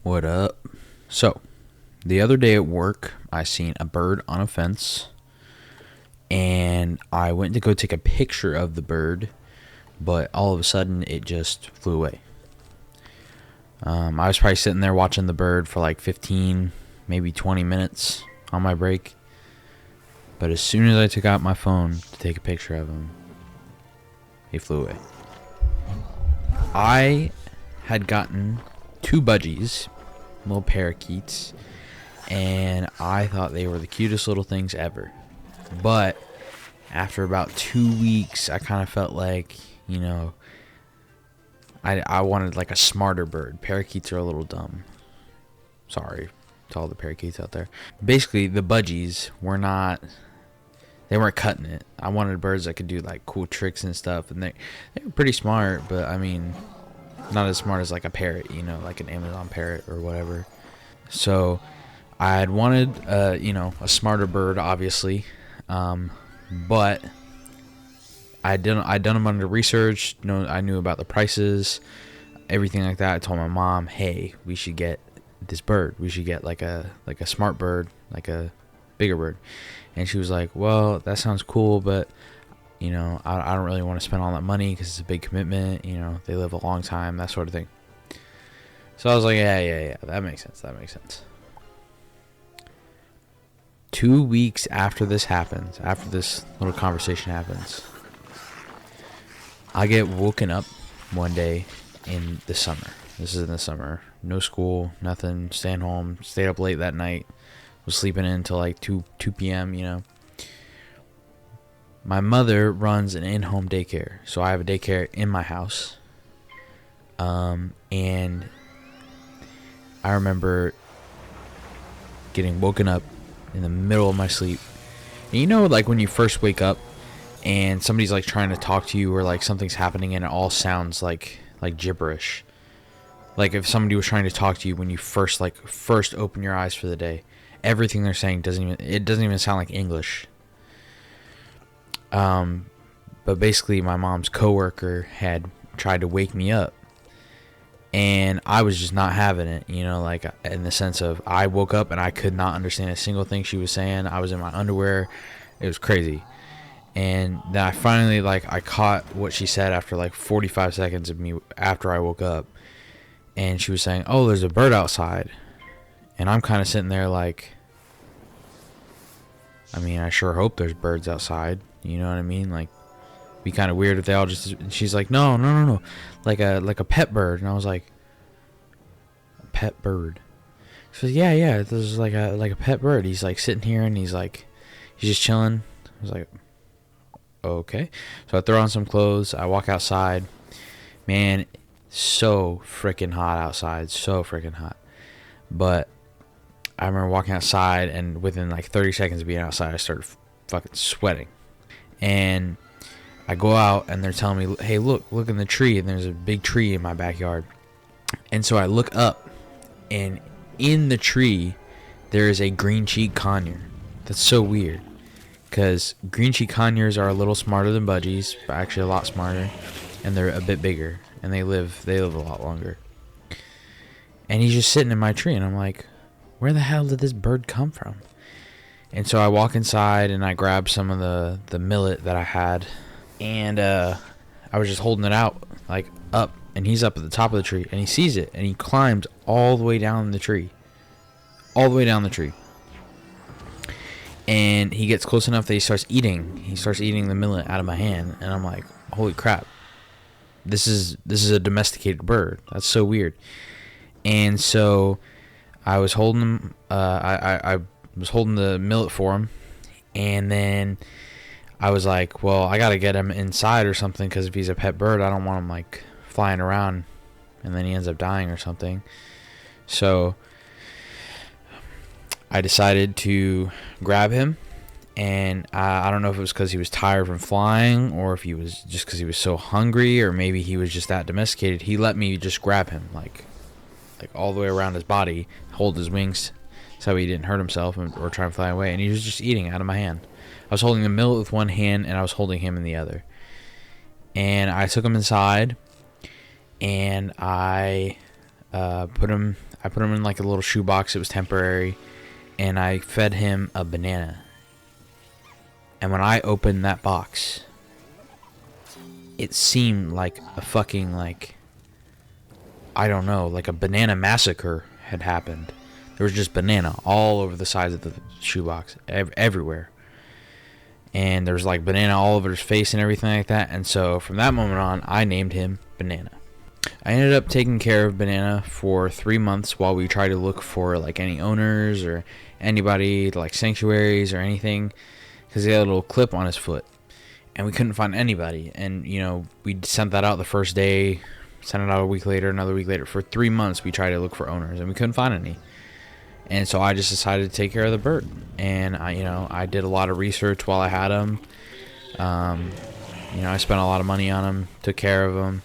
What up? So, the other day at work, I seen a bird on a fence, and I went to go take a picture of the bird, but all of a sudden it just flew away. I was probably sitting there watching the bird for like 15, maybe 20 minutes on my break, but as soon as I took out my phone to take a picture of him, he flew away. I had gotten two budgies, little parakeets, and I thought they were the cutest little things ever. But after about 2 weeks, I kind of felt like, I wanted like a smarter bird. Parakeets are a little dumb. Sorry to all the parakeets out there. Basically, the budgies they weren't cutting it. I wanted birds that could do like cool tricks and stuff, and they were pretty smart, but I mean, not as smart as like a parrot, like an Amazon parrot or whatever. So I had wanted, a smarter bird, obviously, but I'd done a bunch of research. I knew about the prices, everything like that. I told my mom, "Hey, we should get this bird. We should get like a smart bird, like a bigger bird." And she was like, "Well, that sounds cool, but I don't really want to spend all that money because it's a big commitment. They live a long time, that sort of thing." So I was like, yeah, that makes sense. 2 weeks after this happens, after this little conversation happens, I get woken up one day in the summer. This is in the summer. No school, nothing, staying home, stayed up late that night, was sleeping in until like 2 p.m., My mother runs an in-home daycare, so I have a daycare in my house. And I remember getting woken up in the middle of my sleep. And like when you first wake up and somebody's like trying to talk to you, or like something's happening and it all sounds like gibberish. Like if somebody was trying to talk to you when you first open your eyes for the day, everything they're saying doesn't even sound like English. But basically my mom's coworker had tried to wake me up, and I was just not having it, like in the sense of I woke up and I could not understand a single thing she was saying. I was in my underwear. It was crazy. And then I finally, I caught what she said after 45 seconds of me after I woke up. And she was saying, "Oh, there's a bird outside." And I'm kind of sitting there I sure hope there's birds outside. You know what I mean? Be kind of weird if they all just... And she's like, no. Like a pet bird. And I was like, "A pet bird?" She says, yeah, this is like a pet bird. He's sitting here and he's just chilling. I was like, okay. So I throw on some clothes. I walk outside. Man, so freaking hot outside. So freaking hot. But I remember walking outside, and within 30 seconds of being outside, I started fucking sweating. And I go out, and they're telling me, "Hey, look in the tree," and there's a big tree in my backyard. And so I look up, and in the tree, there is a green-cheeked conure. That's so weird, because green-cheeked conures are a little smarter than budgies, but actually a lot smarter, and they're a bit bigger, and they live a lot longer. And he's just sitting in my tree, and I'm like, where the hell did this bird come from? And so I walk inside and I grab some of the millet that I had, and I was just holding it out up, and he's up at the top of the tree, and he sees it, and he climbs all the way down the tree. And he gets close enough that he starts eating the millet out of my hand, and I'm like, holy crap. This is a domesticated bird. That's so weird. And so I was holding him. I was holding the millet for him, and then I was like, "Well, I gotta get him inside or something, because if he's a pet bird, I don't want him flying around, and then he ends up dying or something." So I decided to grab him, and I don't know if it was because he was tired from flying, or if he was just because he was so hungry, or maybe he was just that domesticated. He let me just grab him all the way around his body, hold his wings so he didn't hurt himself or try and fly away, and he was just eating out of my hand. I was holding the millet with one hand, and I was holding him in the other. And I took him inside, and I I put him in like a little shoebox. It was temporary, and I fed him a banana. And when I opened that box, it seemed like a fucking, like, I don't know, like a banana massacre had happened. There was just banana all over the sides of the shoebox, everywhere. And there was like banana all over his face and everything like that. And so from that moment on, I named him Banana. I ended up taking care of Banana for 3 months while we tried to look for like any owners or anybody, like sanctuaries or anything, because he had a little clip on his foot, and we couldn't find anybody. And you know, we sent that out the first day, sent it out a week later, another week later. For 3 months, we tried to look for owners, and we couldn't find any. And so I just decided to take care of the bird, and I did a lot of research while I had him. I spent a lot of money on him, took care of him.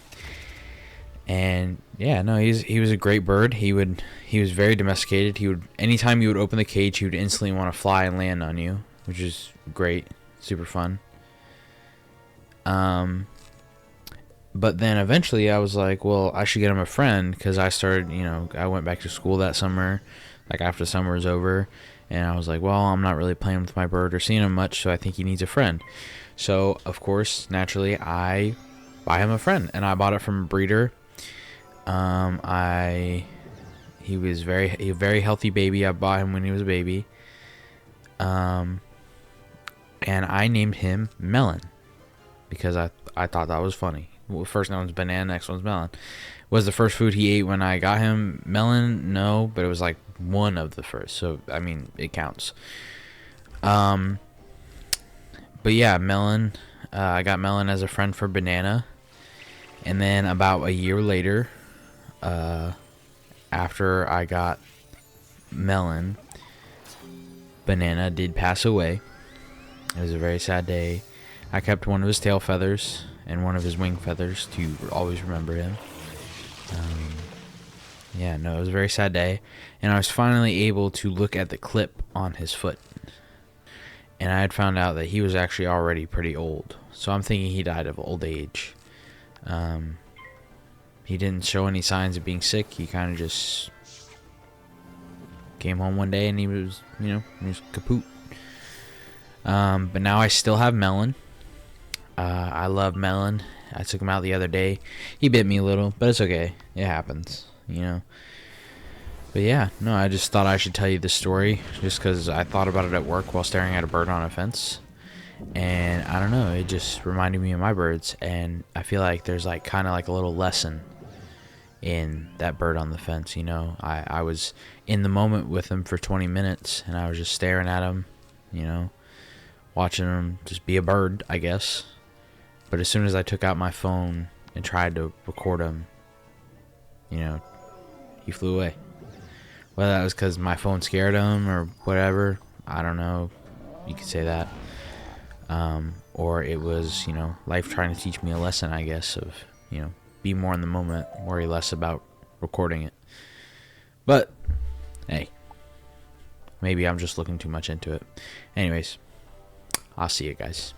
And yeah, no, he was a great bird. He was very domesticated. He would, anytime you would open the cage, he would instantly want to fly and land on you, which is great, super fun. But then eventually I was like, well, I should get him a friend, because I started, I went back to school that summer, like after summer was over, and I was like, well, I'm not really playing with my bird or seeing him much, so I think he needs a friend. So of course, naturally, I buy him a friend, and I bought it from a breeder. He was a very healthy baby. I bought him when he was a baby. And I named him Melon, because I thought that was funny. Well, first one's Banana, next one's Melon. Was the first food he ate when I got him melon? No, but it was like one of the first, so I mean it counts. But yeah, Melon. I got Melon as a friend for Banana, and then about a year later, after I got Melon, Banana did pass away. It was a very sad day. I kept one of his tail feathers and one of his wing feathers to always remember him. It was a very sad day, and I was finally able to look at the clip on his foot, and I had found out that he was actually already pretty old, so I'm thinking he died of old age. He didn't show any signs of being sick. He kind of just came home one day and he was kaput. But now I still have Melon. I love Melon. I took him out the other day. He bit me a little, but it's okay. It happens, But yeah, no, I just thought I should tell you this story just because I thought about it at work while staring at a bird on a fence. And I don't know, it just reminded me of my birds. And I feel like there's like kind of like a little lesson in that bird on the fence. I was in the moment with him for 20 minutes and I was just staring at him, watching him just be a bird, I guess. But as soon as I took out my phone and tried to record him, he flew away. Whether that was because my phone scared him or whatever, I don't know. You could say that. Or it was, life trying to teach me a lesson, I guess, of, be more in the moment, worry less about recording it. But, hey, maybe I'm just looking too much into it. Anyways, I'll see you guys.